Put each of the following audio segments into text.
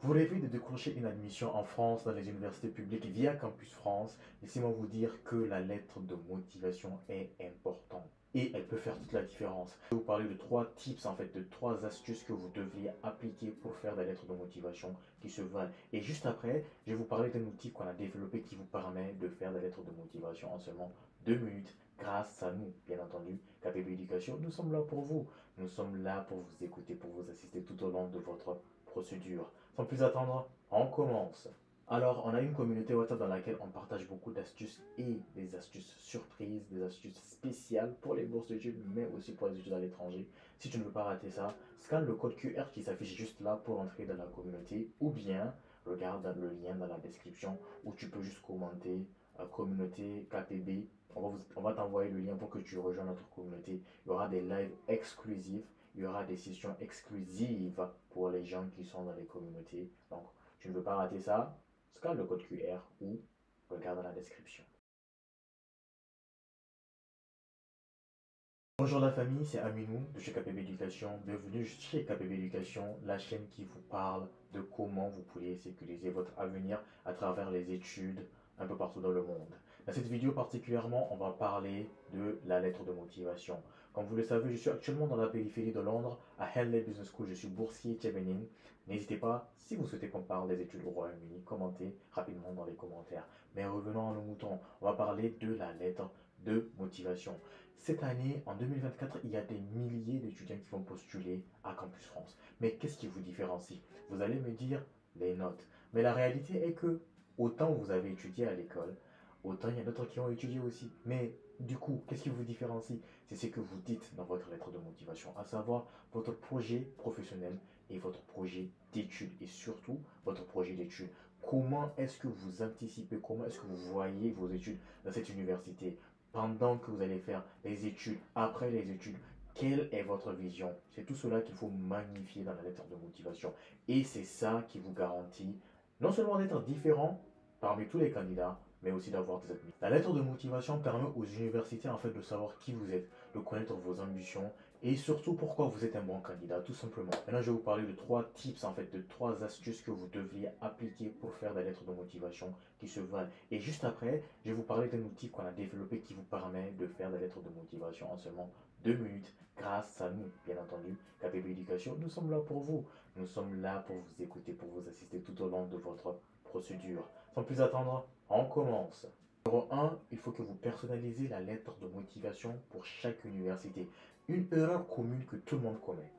Vous rêvez de décrocher une admission en France dans les universités publiques via Campus France. Laissez-moi vous dire que la lettre de motivation est importante et elle peut faire toute la différence. Je vais vous parler de trois tips, en fait, de trois astuces que vous devriez appliquer pour faire des lettres de motivation qui se valent. Et juste après, je vais vous parler d'un outil qu'on a développé qui vous permet de faire des lettres de motivation en seulement 2 minutes grâce à nous, bien entendu. KPB Éducation, nous sommes là pour vous. Nous sommes là pour vous écouter, pour vous assister tout au long de votre procédure. Sans plus attendre, on commence. Alors, on a une communauté WhatsApp dans laquelle on partage beaucoup d'astuces et des astuces surprises, des astuces spéciales pour les bourses d'études, mais aussi pour les études à l'étranger. Si tu ne veux pas rater ça, scanne le code QR qui s'affiche juste là pour entrer dans la communauté ou bien regarde le lien dans la description où tu peux juste commenter communauté KPB. On va t'envoyer le lien pour que tu rejoignes notre communauté. Il y aura des lives exclusifs, il y aura des sessions exclusives pour les gens qui sont dans les communautés. Donc, tu ne veux pas rater ça, scanne le code QR ou regarde dans la description. Bonjour la famille, c'est Aminou de chez KPB Éducation. Bienvenue chez KPB Éducation, la chaîne qui vous parle de comment vous pouvez sécuriser votre avenir à travers les études un peu partout dans le monde. Dans cette vidéo particulièrement, on va parler de la lettre de motivation. Comme vous le savez, je suis actuellement dans la périphérie de Londres, à Henley Business School. Je suis boursier Chevening. N'hésitez pas, si vous souhaitez qu'on parle des études au Royaume-Uni, commentez rapidement dans les commentaires. Mais revenons à nos moutons, on va parler de la lettre de motivation. Cette année, en 2024, il y a des milliers d'étudiants qui vont postuler à Campus France. Mais qu'est-ce qui vous différencie? Vous allez me dire les notes. Mais la réalité est que autant vous avez étudié à l'école, autant il y a d'autres qui ont étudié aussi. Mais du coup, qu'est-ce qui vous différencie? C'est ce que vous dites dans votre lettre de motivation, à savoir votre projet professionnel et votre projet d'études et surtout votre projet d'études. Comment est-ce que vous anticipez, comment est-ce que vous voyez vos études dans cette université? Pendant que vous allez faire les études, après les études, quelle est votre vision? C'est tout cela qu'il faut magnifier dans la lettre de motivation. Et c'est ça qui vous garantit non seulement d'être différent parmi tous les candidats, mais aussi d'avoir des admis. La lettre de motivation permet aux universités en fait de savoir qui vous êtes, de connaître vos ambitions et surtout pourquoi vous êtes un bon candidat, tout simplement. Maintenant, je vais vous parler de trois tips, en fait, de trois astuces que vous devriez appliquer pour faire des lettres de motivation qui se valent. Et juste après, je vais vous parler d'un outil qu'on a développé qui vous permet de faire des lettres de motivation en seulement 2 minutes grâce à nous, bien entendu. KPB Éducation, nous sommes là pour vous. Nous sommes là pour vous écouter, pour vous assister tout au long de votre procédure. Sans plus attendre, on commence. Numéro 1, il faut que vous personnalisez la lettre de motivation pour chaque université. Une erreur commune que tout le monde commet,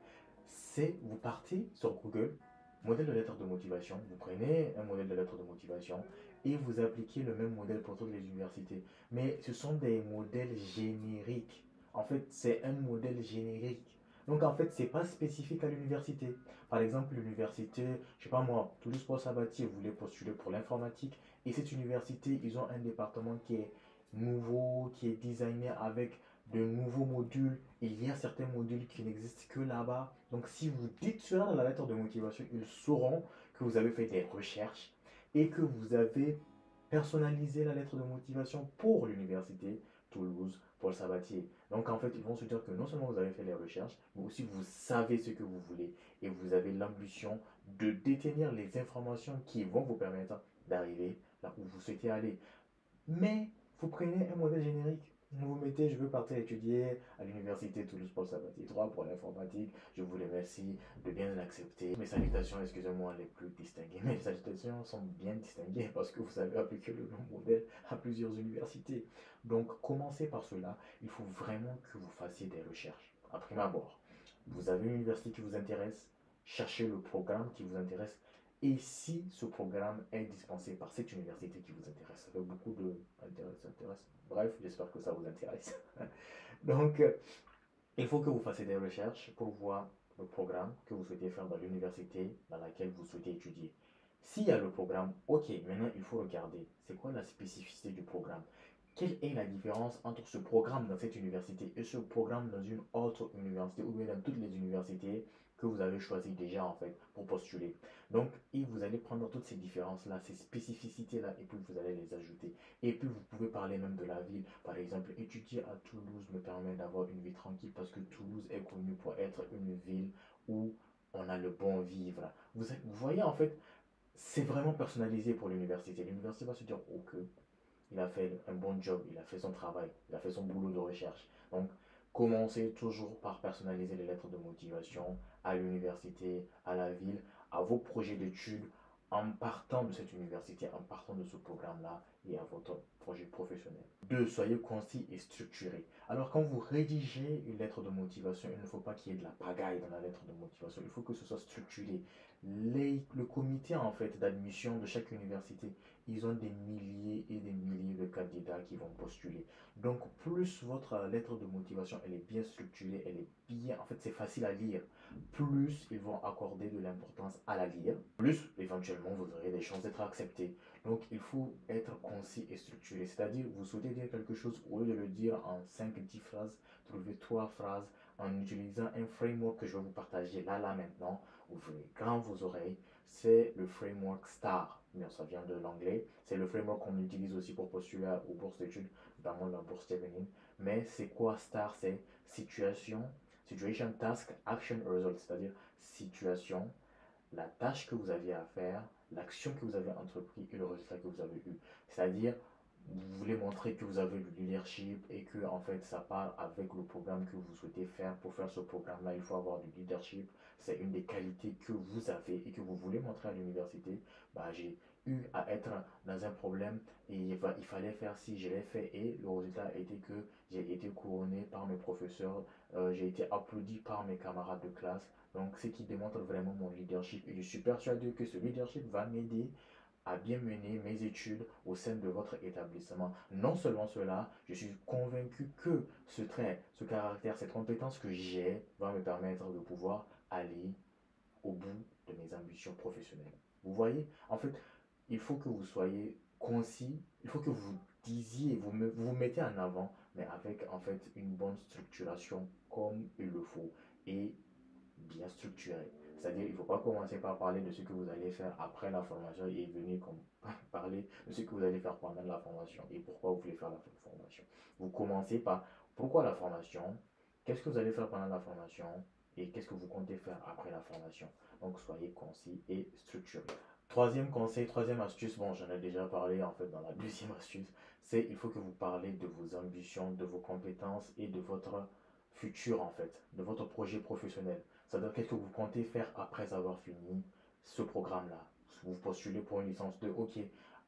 c'est vous partez sur Google, modèle de lettre de motivation, vous prenez un modèle de lettre de motivation et vous appliquez le même modèle pour toutes les universités. Mais ce sont des modèles génériques. En fait, c'est un modèle générique. Donc en fait, c'est pas spécifique à l'université. Par exemple, l'université, je sais pas moi, Toulouse Paul Sabatier voulait postuler pour l'informatique et cette université, ils ont un département qui est nouveau, qui est designé avec de nouveaux modules. Il y a certains modules qui n'existent que là-bas. Donc si vous dites cela dans la lettre de motivation, ils sauront que vous avez fait des recherches et que vous avez personnalisé la lettre de motivation pour l'université Toulouse Paul Sabatier. Donc en fait, ils vont se dire que non seulement vous avez fait les recherches, mais aussi vous savez ce que vous voulez et vous avez l'ambition de détenir les informations qui vont vous permettre d'arriver là où vous souhaitez aller. Mais vous prenez un modèle générique. Vous mettez, je veux partir étudier à l'université Toulouse Paul Sabatier 3 pour l'informatique. Je vous remercie de bien l'accepter. Mes salutations, excusez-moi, les plus distinguées. Mes salutations sont bien distinguées parce que vous avez appliqué le même modèle à plusieurs universités. Donc, commencez par cela. Il faut vraiment que vous fassiez des recherches. À prime abord, vous avez une université qui vous intéresse, cherchez le programme qui vous intéresse et si ce programme est dispensé par cette université qui vous intéresse, ça fait beaucoup de intéresse. Bref, j'espère que ça vous intéresse. Donc, il faut que vous fassiez des recherches pour voir le programme que vous souhaitez faire dans l'université dans laquelle vous souhaitez étudier. S'il y a le programme, ok, maintenant il faut regarder c'est quoi la spécificité du programme. Quelle est la différence entre ce programme dans cette université et ce programme dans une autre université ou bien dans toutes les universités que vous avez choisies déjà en fait pour postuler. Donc, et vous allez prendre toutes ces différences-là, ces spécificités-là et puis vous allez les ajouter. Et puis vous pouvez parler même de la ville. Par exemple, étudier à Toulouse me permet d'avoir une vie tranquille parce que Toulouse est connue pour être une ville où on a le bon vivre. Vous voyez, en fait, c'est vraiment personnalisé pour l'université. L'université va se dire, ok, il a fait un bon job, il a fait son travail, il a fait son boulot de recherche. Donc, commencez toujours par personnaliser les lettres de motivation à l'université, à la ville, à vos projets d'études, en partant de cette université, en partant de ce programme-là et à votre projet professionnel. 2. Soyez concis et structuré. Alors, quand vous rédigez une lettre de motivation, il ne faut pas qu'il y ait de la pagaille dans la lettre de motivation. Il faut que ce soit structuré. Le comité en fait d'admission de chaque université, ils ont des milliers et des milliers de candidats qui vont postuler. Donc, plus votre lettre de motivation, elle est bien structurée, elle est bien, en fait, c'est facile à lire, plus ils vont accorder de l'importance à la lire, plus éventuellement vous aurez des chances d'être accepté. Donc, il faut être concis et structuré. C'est-à-dire, vous souhaitez dire quelque chose, au lieu de le dire en 5-10 phrases, trouvez 3 phrases en utilisant un framework que je vais vous partager là maintenant. Ouvrez grand vos oreilles. C'est le framework STAR. Bien, ça vient de l'anglais. C'est le framework qu'on utilise aussi pour postuler aux bourses d'études, notamment la bourse Chevening. Mais c'est quoi STAR? C'est situation, task, action, result. C'est-à-dire situation, la tâche que vous aviez à faire, l'action que vous avez entrepris et le résultat que vous avez eu. C'est-à-dire, vous voulez montrer que vous avez du leadership et que en fait ça part avec le programme que vous souhaitez faire. Pour faire ce programme-là, il faut avoir du leadership. C'est une des qualités que vous avez et que vous voulez montrer à l'université. Bah, j'ai eu à être dans un problème et il fallait faire ci, je l'ai fait et le résultat a été que j'ai été couronné par mes professeurs, j'ai été applaudi par mes camarades de classe. Donc, ce qui démontre vraiment mon leadership. Et je suis persuadé que ce leadership va m'aider à bien mener mes études au sein de votre établissement. Non seulement cela, je suis convaincu que ce trait, ce caractère, cette compétence que j'ai va me permettre de pouvoir aller au bout de mes ambitions professionnelles. Vous voyez, en fait, il faut que vous soyez concis, il faut que vous disiez, vous mettez en avant, mais avec en fait une bonne structuration comme il le faut et bien structuré. C'est-à-dire, il ne faut pas commencer par parler de ce que vous allez faire après la formation et venir comme parler de ce que vous allez faire pendant la formation et pourquoi vous voulez faire la formation. Vous commencez par pourquoi la formation, qu'est-ce que vous allez faire pendant la formation et qu'est-ce que vous comptez faire après la formation. Donc, soyez concis et structuré. Troisième conseil, troisième astuce, bon, j'en ai déjà parlé en fait dans la deuxième astuce, c'est il faut que vous parlez de vos ambitions, de vos compétences et de votre futur en fait, de votre projet professionnel. C'est-à-dire qu'est-ce que vous comptez faire après avoir fini ce programme-là. Vous postulez pour une licence 2, ok.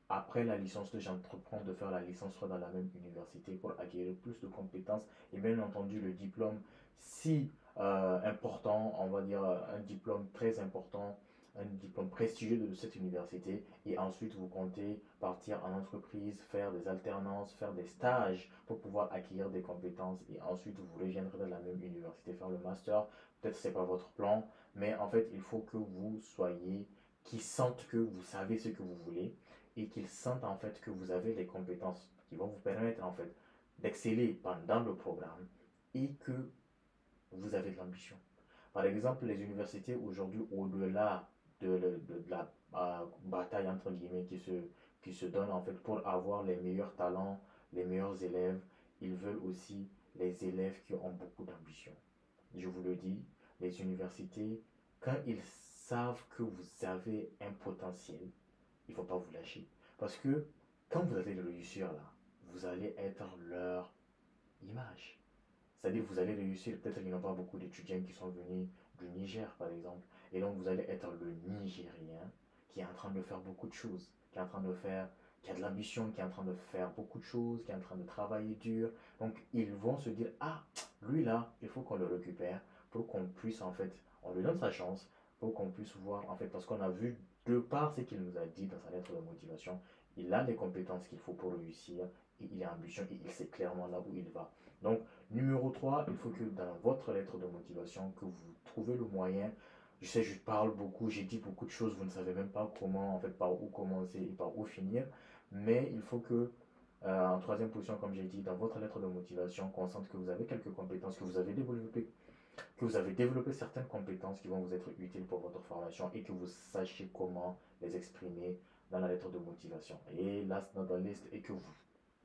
Après la licence 2, j'entreprends de faire la licence 3 dans la même université pour acquérir plus de compétences et bien entendu le diplôme si important, on va dire un diplôme très important, un diplôme prestigieux de cette université et ensuite vous comptez partir en entreprise, faire des alternances, faire des stages pour pouvoir acquérir des compétences et ensuite vous reviendrez dans la même université faire le master. Peut-être que ce n'est pas votre plan, mais en fait il faut que vous soyez, qu'ils sentent que vous savez ce que vous voulez et qu'ils sentent en fait que vous avez les compétences qui vont vous permettre en fait d'exceller pendant le programme et que vous avez de l'ambition. Par exemple, les universités aujourd'hui, au-delà de la bataille entre guillemets qui se donne en fait pour avoir les meilleurs talents, les meilleurs élèves, ils veulent aussi les élèves qui ont beaucoup d'ambition. Je vous le dis, les universités, quand ils savent que vous avez un potentiel, il ne faut pas vous lâcher. Parce que quand vous allez réussir là, vous allez être leur image. C'est-à-dire que vous allez réussir, peut-être qu'il n'y a pas beaucoup d'étudiants qui sont venus du Niger, par exemple. Et donc, vous allez être le Nigérien qui est en train de faire beaucoup de choses, qui est en train de faire, qui a de l'ambition, qui est en train de faire beaucoup de choses, qui est en train de travailler dur. Donc, ils vont se dire, ah, lui là, il faut qu'on le récupère pour qu'on puisse, en fait, on lui donne sa chance, pour qu'on puisse voir, en fait, parce qu'on a vu de par ce qu'il nous a dit dans sa lettre de motivation, il a les compétences qu'il faut pour réussir, et il a ambition, et il sait clairement là où il va. Donc, numéro 3, il faut que dans votre lettre de motivation, que vous trouvez le moyen. Je sais, je parle beaucoup, j'ai dit beaucoup de choses, vous ne savez même pas comment, en fait, par où commencer et par où finir. Mais il faut que, en troisième position, comme j'ai dit, dans votre lettre de motivation, qu'on sente que vous avez quelques compétences, que vous avez développé certaines compétences qui vont vous être utiles pour votre formation et que vous sachiez comment les exprimer dans la lettre de motivation. Et last not the least, et que vous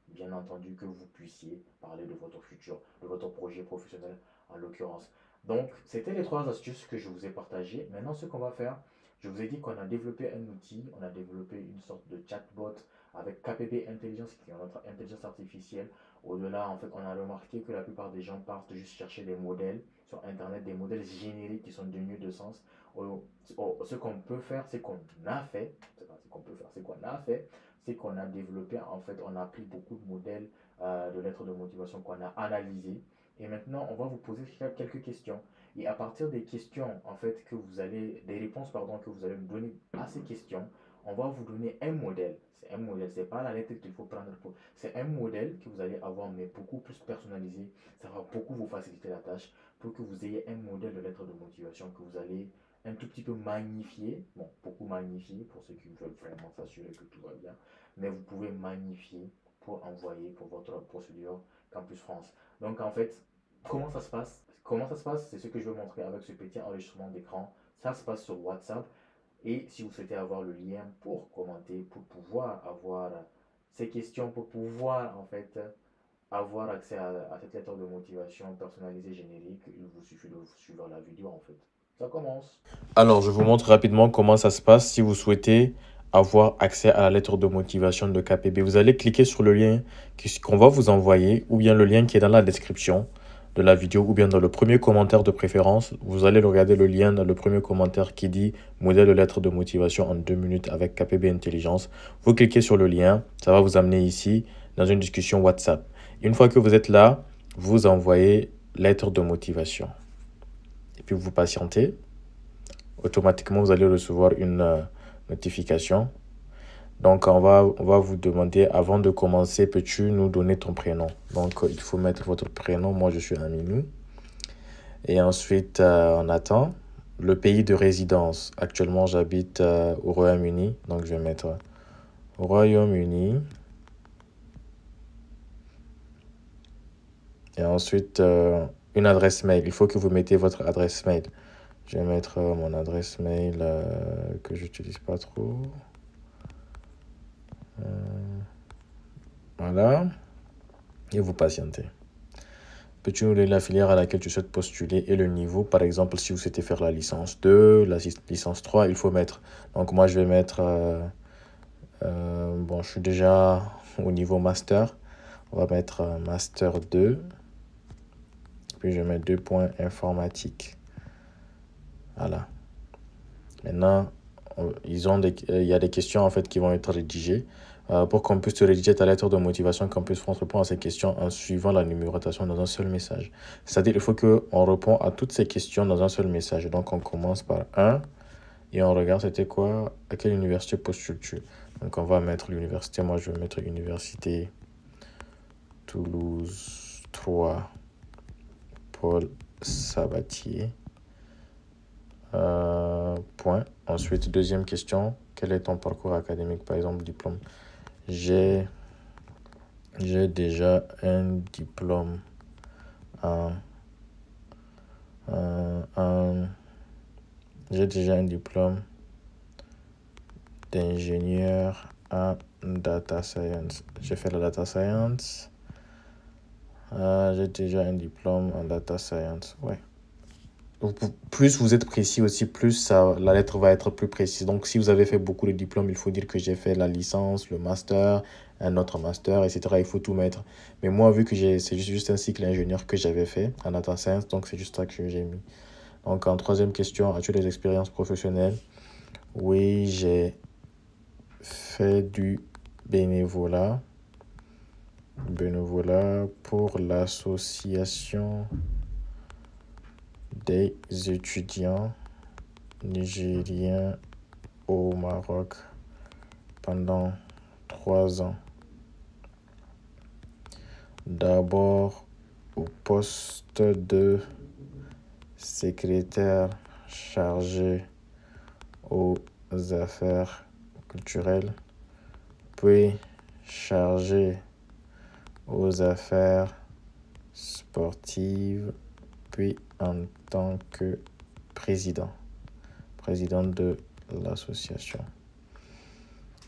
bien entendu que vous puissiez parler de votre futur, de votre projet professionnel en l'occurrence. Donc, c'était les trois astuces que je vous ai partagées. Maintenant, ce qu'on va faire, je vous ai dit qu'on a développé un outil, on a développé une sorte de chatbot avec KPB Intelligence, qui est notre intelligence artificielle. Au-delà, en fait, on a remarqué que la plupart des gens partent juste chercher des modèles sur Internet, des modèles génériques qui sont dénués de sens. Ce qu'on peut faire, c'est qu'on a fait, c'est pas ce qu'on peut faire, c'est qu'on a fait, c'est qu'on a développé, en fait, on a pris beaucoup de modèles de lettres de motivation qu'on a analysés. Et maintenant, on va vous poser quelques questions. Et à partir des questions, en fait, des réponses, pardon, que vous allez nous donner à ces questions, on va vous donner un modèle. C'est un modèle, c'est pas la lettre qu'il faut prendre pour. C'est un modèle que vous allez avoir, mais beaucoup plus personnalisé. Ça va beaucoup vous faciliter la tâche pour que vous ayez un modèle de lettre de motivation que vous allez un tout petit peu magnifier. Bon, beaucoup magnifier pour ceux qui veulent vraiment s'assurer que tout va bien. Mais vous pouvez magnifier pour envoyer pour votre procédure Campus France. Donc en fait, comment ça se passe? Comment ça se passe? C'est ce que je vais montrer avec ce petit enregistrement d'écran. Ça se passe sur WhatsApp. Et si vous souhaitez avoir le lien pour commenter, pour pouvoir avoir ces questions, pour pouvoir en fait avoir accès à cette lettre de motivation personnalisée générique, il vous suffit de suivre la vidéo en fait. Ça commence. Alors, je vous montre rapidement comment ça se passe si vous souhaitez avoir accès à la lettre de motivation de KPB. Vous allez cliquer sur le lien qu'on va vous envoyer ou bien le lien qui est dans la description de la vidéo ou bien dans le premier commentaire de préférence. Vous allez regarder le lien dans le premier commentaire qui dit modèle de lettre de motivation en 2 minutes avec KPB Intelligence. Vous cliquez sur le lien, ça va vous amener ici dans une discussion WhatsApp. Une fois que vous êtes là, vous envoyez lettre de motivation. Et puis vous patientez. Automatiquement, vous allez recevoir une notification. Donc, on va vous demander, avant de commencer, peux-tu nous donner ton prénom? Donc, il faut mettre votre prénom. Moi, je suis Aminou. Et ensuite, on attend. Le pays de résidence. Actuellement, j'habite au Royaume-Uni. Donc, je vais mettre Royaume-Uni. Et ensuite, une adresse mail. Il faut que vous mettez votre adresse mail. Je vais mettre mon adresse mail que j'utilise pas trop. Voilà. Et vous patientez. Peux-tu nous donner la filière à laquelle tu souhaites postuler et le niveau? Par exemple, si vous souhaitez faire la licence 2, la licence 3, il faut mettre. Donc moi, je vais mettre... bon, je suis déjà au niveau master. On va mettre master 2. Puis je vais mettre 2 points informatique. Voilà. Maintenant, il y a des questions en fait qui vont être rédigées. Pour qu'on puisse te rédiger ta lettre de motivation, qu'on puisse répondre à ces questions en suivant la numérotation dans un seul message. C'est-à-dire qu'il faut qu'on réponde à toutes ces questions dans un seul message. Donc, on commence par 1 et on regarde c'était quoi, à quelle université postules-tu. Donc, on va mettre l'université. Moi, je vais mettre Université Toulouse 3 Paul Sabatier. Point. Ensuite, deuxième question. Quel est ton parcours académique? Par exemple, diplôme. J'ai déjà un diplôme j'ai déjà un diplôme d'ingénieur en data science. J'ai fait la data science. J'ai déjà un diplôme en data science. Ouais. Plus vous êtes précis aussi, plus la lettre va être plus précise. Donc, si vous avez fait beaucoup de diplômes, il faut dire que j'ai fait la licence, le master, un autre master, etc. Il faut tout mettre. Mais moi, vu que c'est juste un cycle ingénieur que j'avais fait en data science, donc c'est juste ça que j'ai mis. Donc, en troisième question, as-tu des expériences professionnelles? Oui, j'ai fait du bénévolat. Bénévolat pour l'association des étudiants nigériens au Maroc pendant 3 ans. D'abord au poste de secrétaire chargé aux affaires culturelles, puis chargé aux affaires sportives, puis en tant que président de l'association.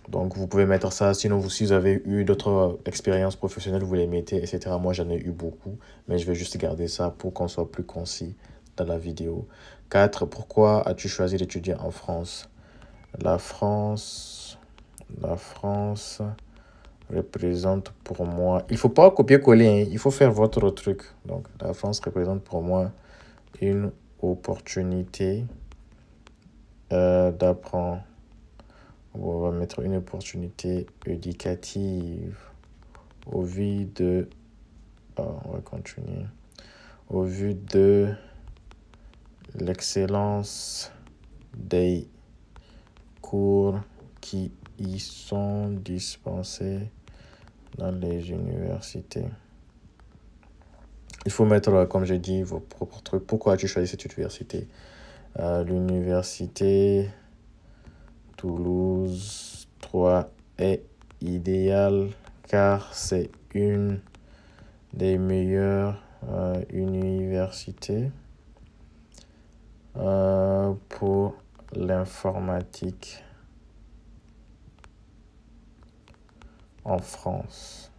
Donc, vous pouvez mettre ça. Sinon, si vous avez eu d'autres expériences professionnelles, vous les mettez, etc. Moi, j'en ai eu beaucoup, mais je vais juste garder ça pour qu'on soit plus concis dans la vidéo. 4. Pourquoi as-tu choisi d'étudier en France? La France, la France représente pour moi... Il ne faut pas copier-coller, hein, il faut faire votre truc. Donc, la France représente pour moi une opportunité d'apprendre. On va mettre une opportunité éducative au vu de... on va continuer. Au vu de l'excellence des cours qui y sont dispensés dans les universités. Il faut mettre, comme j'ai dit, vos propres trucs. Pourquoi as-tu choisi cette université? L'université Toulouse 3 est idéale car c'est une des meilleures universités pour l'informatique en France.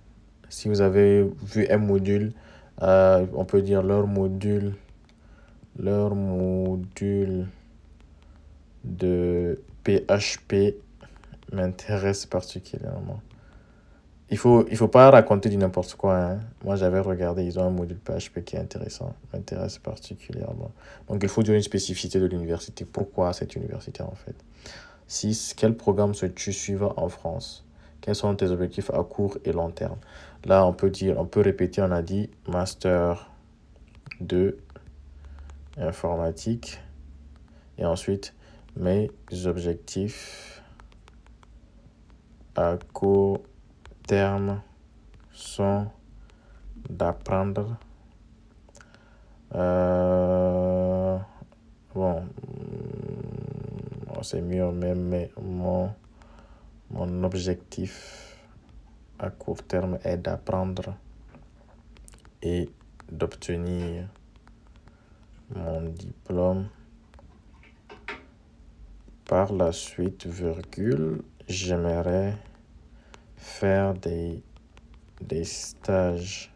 Si vous avez vu un module, on peut dire leur module de PHP m'intéresse particulièrement. Il faut pas raconter du n'importe quoi, hein. Moi, j'avais regardé, ils ont un module PHP qui est intéressant, m'intéresse particulièrement. Donc, il faut dire une spécificité de l'université. Pourquoi cette université, en fait? 6. Quel programme tu suivras en France? Quels sont tes objectifs à court et long terme? Là, on peut répéter, on a dit Master 2 informatique. Et ensuite, mes objectifs à court terme sont d'apprendre c'est mieux même, mais mon objectif à court terme est d'apprendre et d'obtenir mon diplôme. Par la suite, j'aimerais faire des stages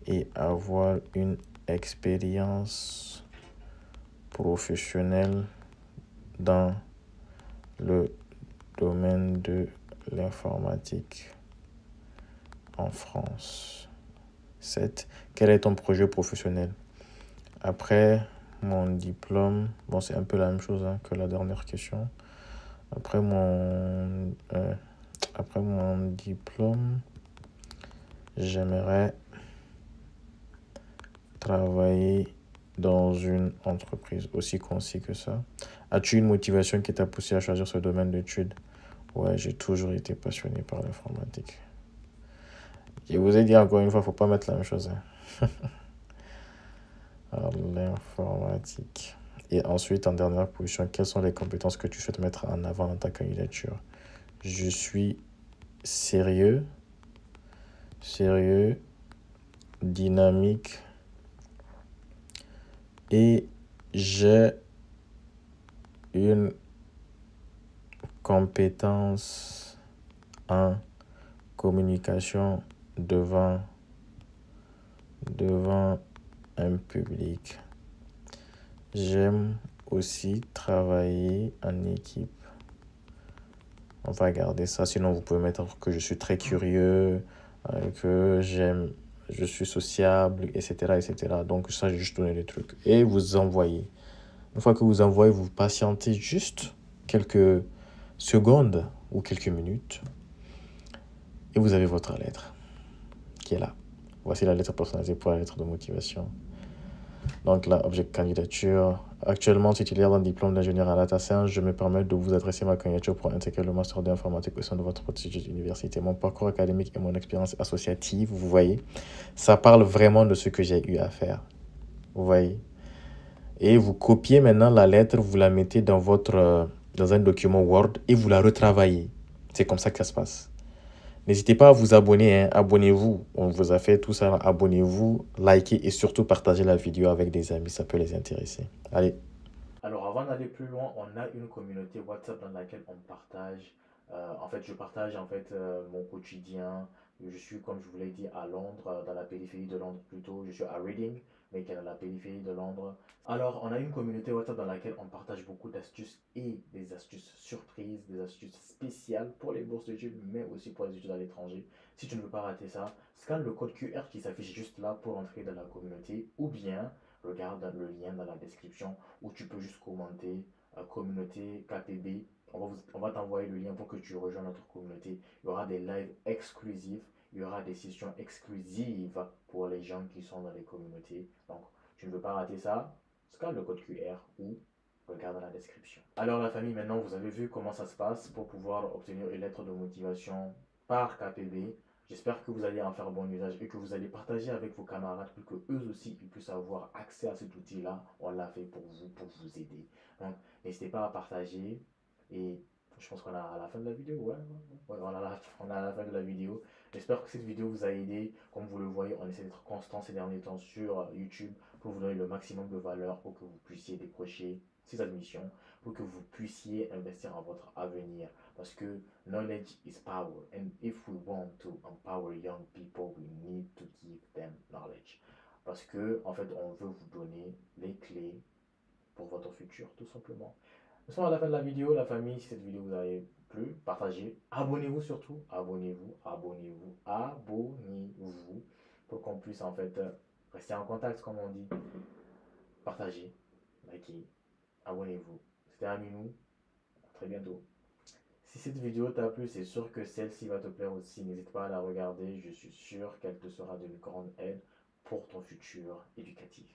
et avoir une expérience professionnelle dans le domaine de l'informatique en France. 7. Quel est ton projet professionnel? Après mon diplôme, bon, c'est un peu la même chose, hein, que la dernière question. Après mon diplôme, j'aimerais travailler dans une entreprise, aussi concis que ça. As-tu une motivation qui t'a poussé à choisir ce domaine d'études? Ouais, j'ai toujours été passionné par l'informatique. Je vous ai dit encore une fois, il ne faut pas mettre la même chose, hein. Alors, l'informatique. Et ensuite, en dernière position, quelles sont les compétences que tu souhaites mettre en avant dans ta candidature? Je suis sérieux, dynamique et j'ai une compétence en communication devant un public. J'aime aussi travailler en équipe. On va garder ça, sinon vous pouvez mettre que je suis très curieux, que je suis sociable, etc., etc. Donc ça, j'ai juste donné des trucs. Et vous envoyez. Une fois que vous envoyez, vous patientez juste quelques secondes ou quelques minutes. Et vous avez votre lettre qui est là. Voici la lettre personnalisée pour la lettre de motivation. Donc là, objet candidature. Actuellement titulaire d'un diplôme d'ingénieur à data science, je me permets de vous adresser ma candidature pour intégrer le master d'informatique au sein de votre prestigieuse université. Mon parcours académique et mon expérience associative, vous voyez, ça parle vraiment de ce que j'ai eu à faire. Vous voyez. Et vous copiez maintenant la lettre, vous la mettez dans un document Word et vous la retravaillez. C'est comme ça que ça se passe. N'hésitez pas à vous abonner, hein. Abonnez-vous. On vous a fait tout ça. Abonnez-vous, likez et surtout partagez la vidéo avec des amis. Ça peut les intéresser. Allez. Alors, avant d'aller plus loin, on a une communauté WhatsApp dans laquelle on partage. En fait, je partage mon quotidien. Je suis, comme je vous l'ai dit, à Londres, dans la périphérie de Londres plutôt. Je suis à Reading. mais qui est dans la périphérie de Londres. Alors, on a une communauté WhatsApp dans laquelle on partage beaucoup d'astuces et des astuces surprises, des astuces spéciales pour les bourses d'études, mais aussi pour les études à l'étranger. Si tu ne veux pas rater ça, scanne le code QR qui s'affiche juste là pour entrer dans la communauté, ou bien regarde le lien dans la description où tu peux juste commenter communauté KPB. On va t'envoyer le lien pour que tu rejoignes notre communauté. Il y aura des lives exclusifs, il y aura des sessions exclusives pour les gens qui sont dans les communautés. Donc, tu ne veux pas rater ça, scanne le code QR ou regarde dans la description. Alors la famille, maintenant vous avez vu comment ça se passe pour pouvoir obtenir une lettre de motivation par KPB. J'espère que vous allez en faire bon usage et que vous allez partager avec vos camarades pour que eux aussi ils puissent avoir accès à cet outil-là. On l'a fait pour vous aider. Donc n'hésitez pas à partager et je pense qu'on a à la fin de la vidéo. Ouais, on a à la fin de la vidéo. J'espère que cette vidéo vous a aidé. Comme vous le voyez, on essaie d'être constant ces derniers temps sur YouTube pour vous donner le maximum de valeur pour que vous puissiez décrocher ces admissions, pour que vous puissiez investir en votre avenir. Parce que knowledge is power. And if we want to empower young people, we need to give them knowledge. Parce que, en fait, on veut vous donner les clés pour votre futur, tout simplement. Nous sommes à la fin de la vidéo, la famille. Si cette vidéo vous a plu, partagez. Abonnez-vous surtout. Abonnez-vous pour qu'on puisse en fait rester en contact, comme on dit. Partagez, likez, abonnez-vous. C'était Aminou. À très bientôt. Si cette vidéo t'a plu, c'est sûr que celle-ci va te plaire aussi. N'hésite pas à la regarder. Je suis sûr qu'elle te sera d'une grande aide pour ton futur éducatif.